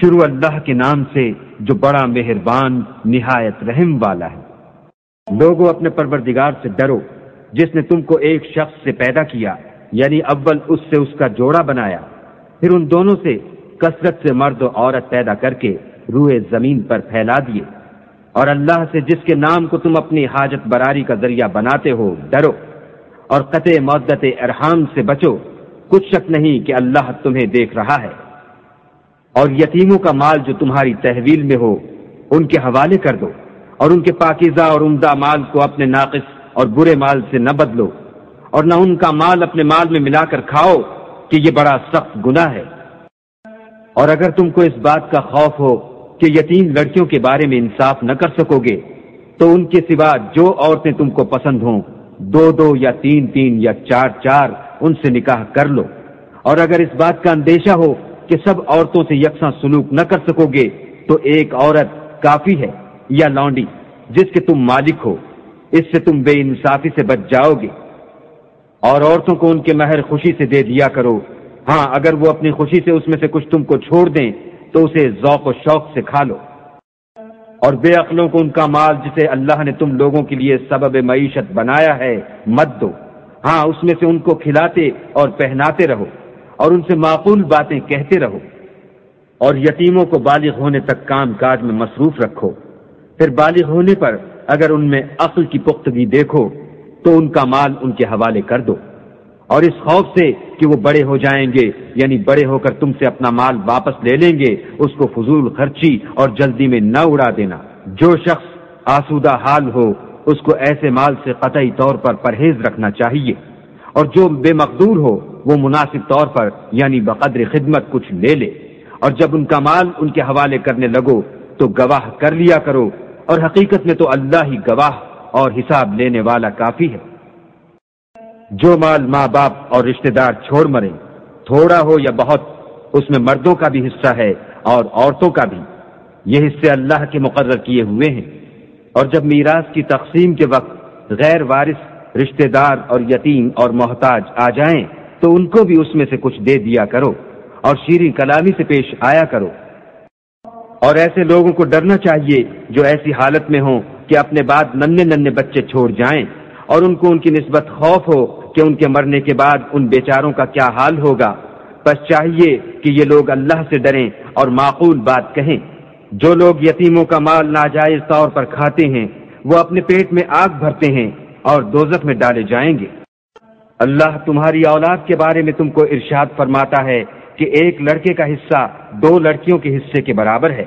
شروع اللہ کے نام سے جو بڑا مہربان نہایت رحم والا ہے۔ لوگوں اپنے پروردگار سے ڈرو جس نے تم کو ایک شخص سے پیدا کیا، یعنی اول اس سے اس کا جوڑا بنایا، پھر ان دونوں سے کثرت سے مرد و عورت پیدا کر کے روئے زمین پر پھیلا دیے، اور اللہ سے جس کے نام کو تم اپنی حاجت براری کا ذریعہ بناتے ہو ڈرو، اور قطع مودت ارحام سے بچو، کچھ شک نہیں کہ اللہ تمہیں دیکھ رہا ہے۔ اور یتیموں کا مال جو تمہاری تحویل میں ہو ان کے حوالے کر دو، اور ان کے پاکیزہ اور عمدہ مال کو اپنے ناقص اور برے مال سے نہ بدلو، اور نہ ان کا مال اپنے مال میں ملا کر کھاؤ کہ یہ بڑا سخت گناہ ہے۔ اور اگر تم کو اس بات کا خوف ہو کہ یتیم لڑکیوں کے بارے میں انصاف نہ کر سکو گے تو ان کے سوا جو عورتیں تم کو پسند ہوں، دو دو یا تین تین یا چار چار ان سے نکاح کر لو۔ اور اگر اس بات کا اندیشہ ہو کہ سب عورتوں سے یکساں سلوک نہ کر سکو گے تو ایک عورت کافی ہے یا لونڈی جس کے تم مالک ہو، اس سے تم بے انصافی سے بچ جاؤ گے۔ اور عورتوں کو ان کے مہر خوشی سے دے دیا کرو، ہاں اگر وہ اپنی خوشی سے اس میں سے کچھ تم کو چھوڑ دیں تو اسے ذوق و شوق سے کھا لو۔ اور بے عقلوں کو ان کا مال جسے اللہ نے تم لوگوں کے لیے سبب معیشت بنایا ہے مت دو، ہاں اس میں سے ان کو کھلاتے اور پہناتے رہو اور ان سے معقول باتیں کہتے رہو۔ اور یتیموں کو بالغ ہونے تک کام کاج میں مصروف رکھو، پھر بالغ ہونے پر اگر ان میں عقل کی پختگی دیکھو تو ان کا مال ان کے حوالے کر دو، اور اس خوف سے کہ وہ بڑے ہو جائیں گے، یعنی بڑے ہو کر تم سے اپنا مال واپس لے لیں گے، اس کو فضول خرچی اور جلدی میں نہ اڑا دینا۔ جو شخص آسودہ حال ہو اس کو ایسے مال سے قطعی طور پر پرہیز رکھنا چاہیے، اور جو بے مقدور ہو وہ مناسب طور پر یعنی بقدر خدمت کچھ لے لے۔ اور جب ان کا مال ان کے حوالے کرنے لگو تو گواہ کر لیا کرو، اور حقیقت میں تو اللہ ہی گواہ اور حساب لینے والا کافی ہے۔ جو مال ماں باپ اور رشتہ دار چھوڑ مریں، تھوڑا ہو یا بہت، اس میں مردوں کا بھی حصہ ہے اور عورتوں کا بھی، یہ حصے اللہ کے مقرر کیے ہوئے ہیں۔ اور جب میراث کی تقسیم کے وقت غیر وارث رشتہ دار اور یتیم اور محتاج آ جائیں تو ان کو بھی اس میں سے کچھ دے دیا کرو، اور شیریں کلامی سے پیش آیا کرو۔ اور ایسے لوگوں کو ڈرنا چاہیے جو ایسی حالت میں ہوں کہ اپنے بعد ننھے ننھے بچے چھوڑ جائیں، اور ان کو ان کی نسبت خوف ہو کہ ان کے مرنے کے بعد ان بیچاروں کا کیا حال ہوگا۔ بس چاہیے کہ یہ لوگ اللہ سے ڈریں اور معقول بات کہیں۔ جو لوگ یتیموں کا مال ناجائز طور پر کھاتے ہیں وہ اپنے پیٹ میں آگ بھرتے ہیں اور دوزخ میں ڈالے جائیں گے۔ اللہ تمہاری اولاد کے بارے میں تم کو ارشاد فرماتا ہے کہ ایک لڑکے کا حصہ دو لڑکیوں کے حصے کے برابر ہے،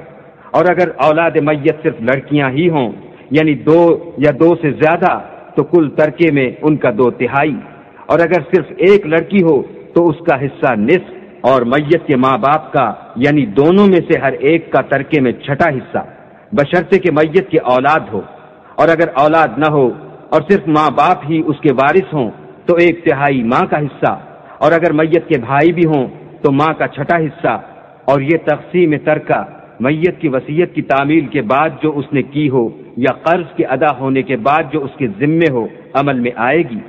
اور اگر اولاد میت صرف لڑکیاں ہی ہوں یعنی دو یا دو سے زیادہ تو کل ترکے میں ان کا 2/3، اور اگر صرف ایک لڑکی ہو تو اس کا حصہ نصف، اور میت کے ماں باپ کا یعنی دونوں میں سے ہر ایک کا ترکے میں 6واں حصہ، بشرطے کہ میت کے اولاد ہو۔ اور اگر اولاد نہ ہو اور صرف ماں باپ ہی اس کے وارث ہوں تو 1/3 ماں کا حصہ، اور اگر میت کے بھائی بھی ہوں تو ماں کا 6واں حصہ۔ اور یہ تقسیم ترکہ میت کی وصیت کی تعمیل کے بعد جو اس نے کی ہو یا قرض کے ادا ہونے کے بعد جو اس کے ذمے ہو عمل میں آئے گی۔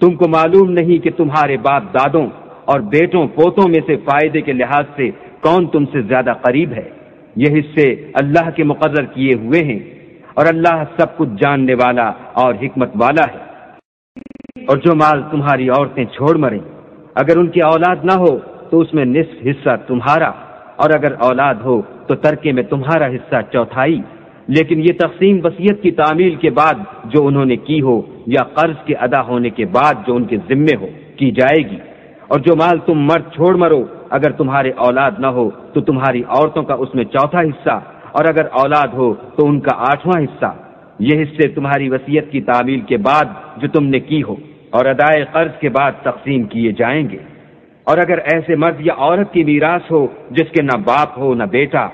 تم کو معلوم نہیں کہ تمہارے باپ دادوں اور بیٹوں پوتوں میں سے فائدے کے لحاظ سے کون تم سے زیادہ قریب ہے۔ یہ حصے اللہ کے مقرر کیے ہوئے ہیں، اور اللہ سب کچھ جاننے والا اور حکمت والا ہے۔ اور جو مال تمہاری عورتیں چھوڑ مریں، اگر ان کی اولاد نہ ہو تو اس میں نصف حصہ تمہارا، اور اگر اولاد ہو تو ترکے میں تمہارا حصہ 1/4۔ لیکن یہ تقسیم وصیت کی تعمیل کے بعد جو انہوں نے کی ہو یا قرض کے ادا ہونے کے بعد جو ان کے ذمے ہو کی جائے گی۔ اور جو مال تم مرد چھوڑ مرو، اگر تمہارے اولاد نہ ہو تو تمہاری عورتوں کا اس میں 4واں حصہ، اور اگر اولاد ہو تو ان کا 8واں حصہ۔ یہ حصے تمہاری وصیت کی تعمیل کے بعد جو تم نے کی ہو اور ادائے قرض کے بعد تقسیم کیے جائیں گے۔ اور اگر ایسے مرد یا عورت کی میراث ہو جس کے نہ باپ ہو نہ بیٹا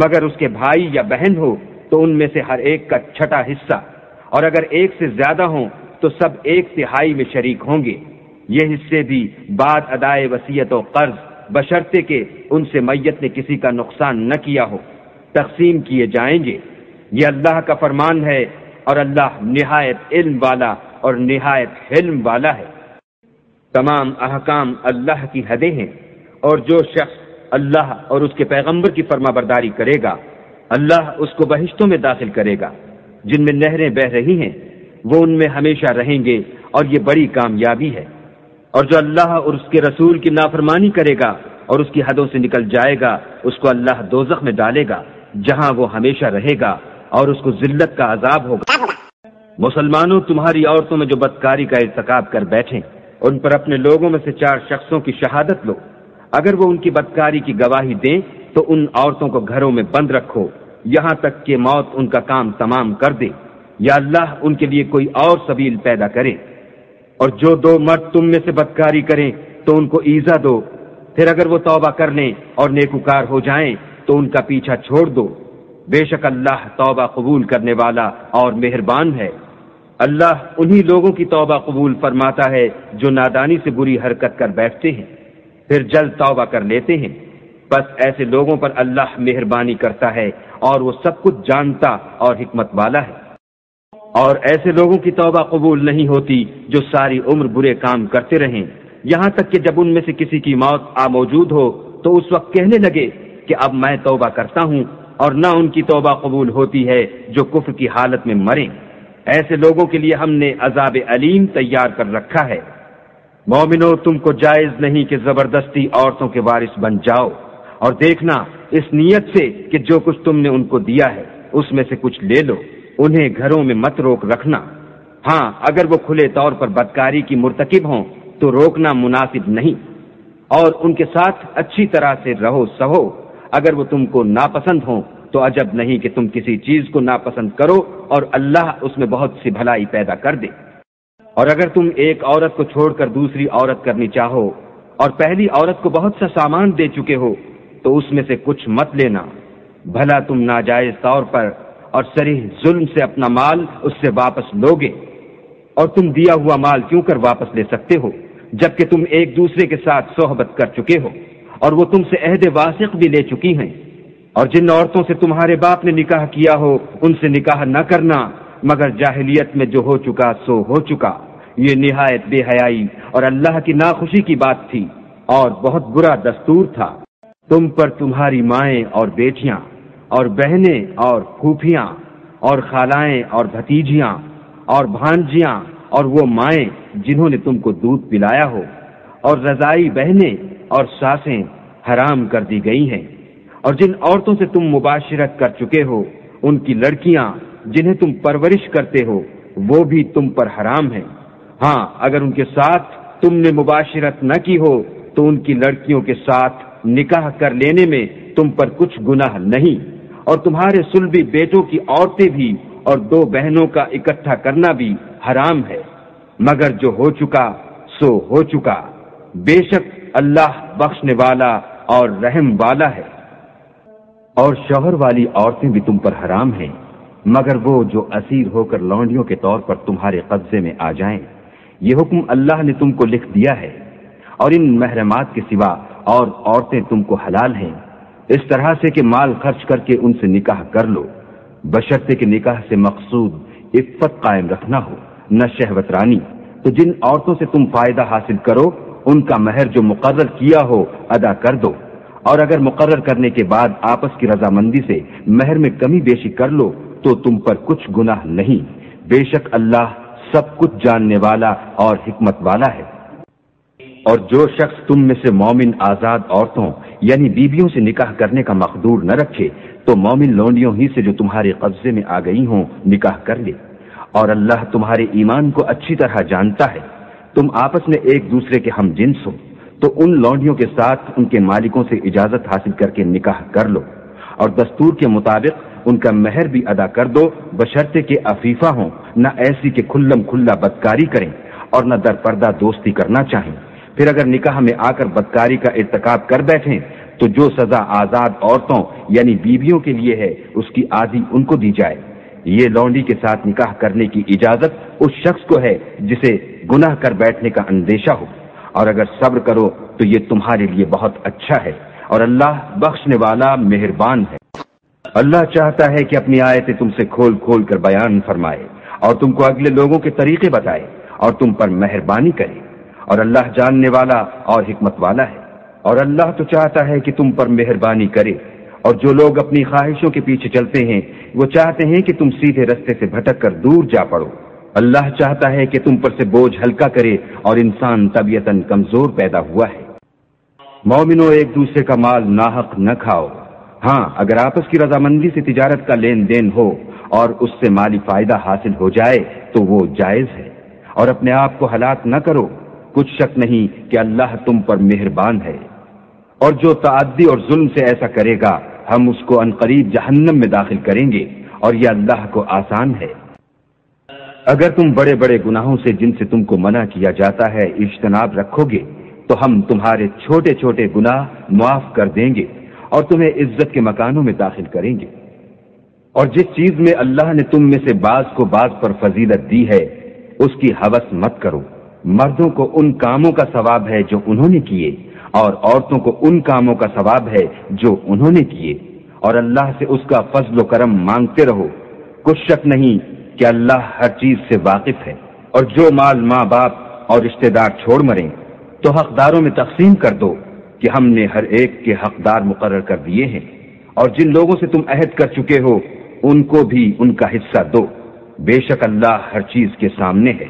مگر اس کے بھائی یا بہن ہو تو ان میں سے ہر ایک کا 6واں حصہ، اور اگر ایک سے زیادہ ہوں تو سب 1/3 میں شریک ہوں گے۔ یہ حصے بھی بعد ادائے وصیت و قرض بشرطے کہ ان سے میت نے کسی کا نقصان نہ کیا ہو تقسیم کیے جائیں گے۔ یہ اللہ کا فرمان ہے، اور اللہ نہایت علم والا اور نہایت حلم والا ہے۔ تمام احکام اللہ کی حدیں ہیں، اور جو شخص اللہ اور اس کے پیغمبر کی فرما برداری کرے گا، اللہ اس کو بہشتوں میں داخل کرے گا جن میں نہریں بہ رہی ہیں، وہ ان میں ہمیشہ رہیں گے، اور یہ بڑی کامیابی ہے۔ اور جو اللہ اور اس کے رسول کی نافرمانی کرے گا اور اس کی حدوں سے نکل جائے گا، اس کو اللہ دوزخ میں ڈالے گا جہاں وہ ہمیشہ رہے گا، اور اس کو ذلت کا عذاب ہوگا۔ مسلمانوں، تمہاری عورتوں میں جو بدکاری کا ارتکاب کر بیٹھیں، ان پر اپنے لوگوں میں سے 4 شخصوں کی شہادت لو۔ اگر وہ ان کی بدکاری کی گواہی دیں تو ان عورتوں کو گھروں میں بند رکھو یہاں تک کہ موت ان کا کام تمام کر دے، یا اللہ ان کے لیے کوئی اور سبیل پیدا کرے۔ اور جو 2 مرد تم میں سے بدکاری کریں تو ان کو ایذا دو، پھر اگر وہ توبہ کر لیں اور نیکوکار ہو جائیں تو ان کا پیچھا چھوڑ دو۔ بے شک اللہ توبہ قبول کرنے والا اور مہربان ہے۔ اللہ انہی لوگوں کی توبہ قبول فرماتا ہے جو نادانی سے بری حرکت کر بیٹھتے ہیں پھر جلد توبہ کر لیتے ہیں، بس ایسے لوگوں پر اللہ مہربانی کرتا ہے اور وہ سب کچھ جانتا اور حکمت والا ہے۔ اور ایسے لوگوں کی توبہ قبول نہیں ہوتی جو ساری عمر برے کام کرتے رہیں، یہاں تک کہ جب ان میں سے کسی کی موت آ موجود ہو تو اس وقت کہنے لگے کہ اب میں توبہ کرتا ہوں، اور نہ ان کی توبہ قبول ہوتی ہے جو کفر کی حالت میں مریں۔ ایسے لوگوں کے لیے ہم نے عذاب علیم تیار کر رکھا ہے۔ مومنو، تم کو جائز نہیں کہ زبردستی عورتوں کے وارث بن جاؤ، اور دیکھنا اس نیت سے کہ جو کچھ تم نے ان کو دیا ہے اس میں سے کچھ لے لو، انہیں گھروں میں مت روک رکھنا۔ ہاں، اگر وہ کھلے طور پر بدکاری کی مرتکب ہوں تو روکنا مناسب نہیں، اور ان کے ساتھ اچھی طرح سے رہو سہو۔ اگر وہ تم کو ناپسند ہوں تو عجب نہیں کہ تم کسی چیز کو ناپسند کرو، اور اللہ اس میں بہت سی بھلائی پیدا کر دے۔ اور اگر تم ایک عورت کو چھوڑ کر دوسری عورت کرنی چاہو اور پہلی عورت کو بہت سا سامان دے چکے ہو تو اس میں سے کچھ مت لینا، بھلا تم ناجائز طور پر اور صریح ظلم سے اپنا مال اس سے واپس لوگے؟ اور تم دیا ہوا مال کیوں کر واپس لے سکتے ہو جبکہ تم ایک دوسرے کے ساتھ صحبت کر چکے ہو اور وہ تم سے عہد واثق بھی لے چکی ہیں؟ اور جن عورتوں سے تمہارے باپ نے نکاح کیا ہو ان سے نکاح نہ کرنا مگر جاہلیت میں جو ہو چکا سو ہو چکا، یہ نہایت بے حیائی اور اللہ کی ناخوشی کی بات تھی اور بہت برا دستور تھا۔ تم پر تمہاری مائیں اور بیٹیاں اور بہنیں اور پھوپھیاں اور خالائیں اور بھتیجیاں اور بھانجیاں اور وہ مائیں جنہوں نے تم کو دودھ پلایا ہو اور رضائی بہنیں اور ساسیں حرام کر دی گئی ہیں، اور جن عورتوں سے تم مباشرت کر چکے ہو ان کی لڑکیاں جنہیں تم پرورش کرتے ہو وہ بھی تم پر حرام ہیں۔ ہاں، اگر ان کے ساتھ تم نے مباشرت نہ کی ہو تو ان کی لڑکیوں کے ساتھ نکاح کر لینے میں تم پر کچھ گناہ نہیں، اور تمہارے صلبی بیٹوں کی عورتیں بھی اور 2 بہنوں کا اکٹھا کرنا بھی حرام ہے، مگر جو ہو چکا سو ہو چکا، بے شک اللہ بخشنے والا اور رحم والا ہے۔ اور شوہر والی عورتیں بھی تم پر حرام ہیں مگر وہ جو اسیر ہو کر لونڈیوں کے طور پر تمہارے قبضے میں آ جائیں، یہ حکم اللہ نے تم کو لکھ دیا ہے۔ اور ان محرمات کے سوا اور عورتیں تم کو حلال ہیں، اس طرح سے کہ مال خرچ کر کے ان سے نکاح کر لو، بشرطے کہ نکاح سے مقصود عفت قائم رکھنا ہو، نہ شہوت رانی۔ تو جن عورتوں سے تم فائدہ حاصل کرو ان کا مہر جو مقرر کیا ہو ادا کر دو، اور اگر مقرر کرنے کے بعد آپس کی رضامندی سے مہر میں کمی بیشی کر لو تو تم پر کچھ گناہ نہیں، بے شک اللہ سب کچھ جاننے والا اور حکمت والا ہے۔ اور جو شخص تم میں سے مومن آزاد عورتوں یعنی بیویوں سے نکاح کرنے کا مقدور نہ رکھے تو مومن لونڈیوں ہی سے جو تمہارے قبضے میں آ گئی ہوں نکاح کر لے، اور اللہ تمہارے ایمان کو اچھی طرح جانتا ہے۔ تم آپس میں ایک دوسرے کے ہم جنس ہو تو ان لونڈیوں کے ساتھ ان کے مالکوں سے اجازت حاصل کر کے نکاح کر لو، اور دستور کے مطابق ان کا مہر بھی ادا کر دو، بشرطے کہ عفیفہ ہوں، نہ ایسی کہ کھلم کھلا بدکاری کریں اور نہ در پردہ دوستی کرنا چاہیں۔ پھر اگر نکاح میں آ کر بدکاری کا ارتکاب کر بیٹھیں تو جو سزا آزاد عورتوں یعنی بیویوں کے لیے ہے اس کی آدھی ان کو دی جائے۔ یہ لونڈی کے ساتھ نکاح کرنے کی اجازت اس شخص کو ہے جسے گناہ کر بیٹھنے کا اندیشہ ہو، اور اگر صبر کرو تو یہ تمہارے لیے بہت اچھا ہے، اور اللہ بخشنے والا مہربان ہے۔ اللہ چاہتا ہے کہ اپنی آیتیں تم سے کھول کھول کر بیان فرمائے اور تم کو اگلے لوگوں کے طریقے بتائے اور تم پر مہربانی کرے، اور اللہ جاننے والا اور حکمت والا ہے۔ اور اللہ تو چاہتا ہے کہ تم پر مہربانی کرے، اور جو لوگ اپنی خواہشوں کے پیچھے چلتے ہیں وہ چاہتے ہیں کہ تم سیدھے رستے سے بھٹک کر دور جا پڑو۔ اللہ چاہتا ہے کہ تم پر سے بوجھ ہلکا کرے، اور انسان طبیعتاً کمزور پیدا ہوا ہے۔ مومنوں، ایک دوسرے کا مال ناحق نہ کھاؤ۔ ہاں، اگر آپس کی رضامندی سے تجارت کا لین دین ہو اور اس سے مالی فائدہ حاصل ہو جائے تو وہ جائز ہے، اور اپنے آپ کو ہلاک نہ کرو، کچھ شک نہیں کہ اللہ تم پر مہربان ہے۔ اور جو تعدی اور ظلم سے ایسا کرے گا ہم اس کو عنقریب جہنم میں داخل کریں گے، اور یہ اللہ کو آسان ہے۔ اگر تم بڑے بڑے گناہوں سے جن سے تم کو منع کیا جاتا ہے اجتناب رکھو گے تو ہم تمہارے چھوٹے چھوٹے گناہ معاف کر دیں گے اور تمہیں عزت کے مکانوں میں داخل کریں گے۔ اور جس چیز میں اللہ نے تم میں سے بعض کو بعض پر فضیلت دی ہے اس کی ہوس مت کرو۔ مردوں کو ان کاموں کا ثواب ہے جو انہوں نے کیے، اور عورتوں کو ان کاموں کا ثواب ہے جو انہوں نے کیے، اور اللہ سے اس کا فضل و کرم مانگتے رہو۔ کچھ شک نہیں کہ اللہ ہر چیز سے واقف ہے۔ اور جو مال ماں باپ اور رشتہ دار چھوڑ مریں تو حقداروں میں تقسیم کر دو کہ ہم نے ہر ایک کے حقدار مقرر کر دیے ہیں، اور جن لوگوں سے تم عہد کر چکے ہو ان کو بھی ان کا حصہ دو، بے شک اللہ ہر چیز کے سامنے ہے۔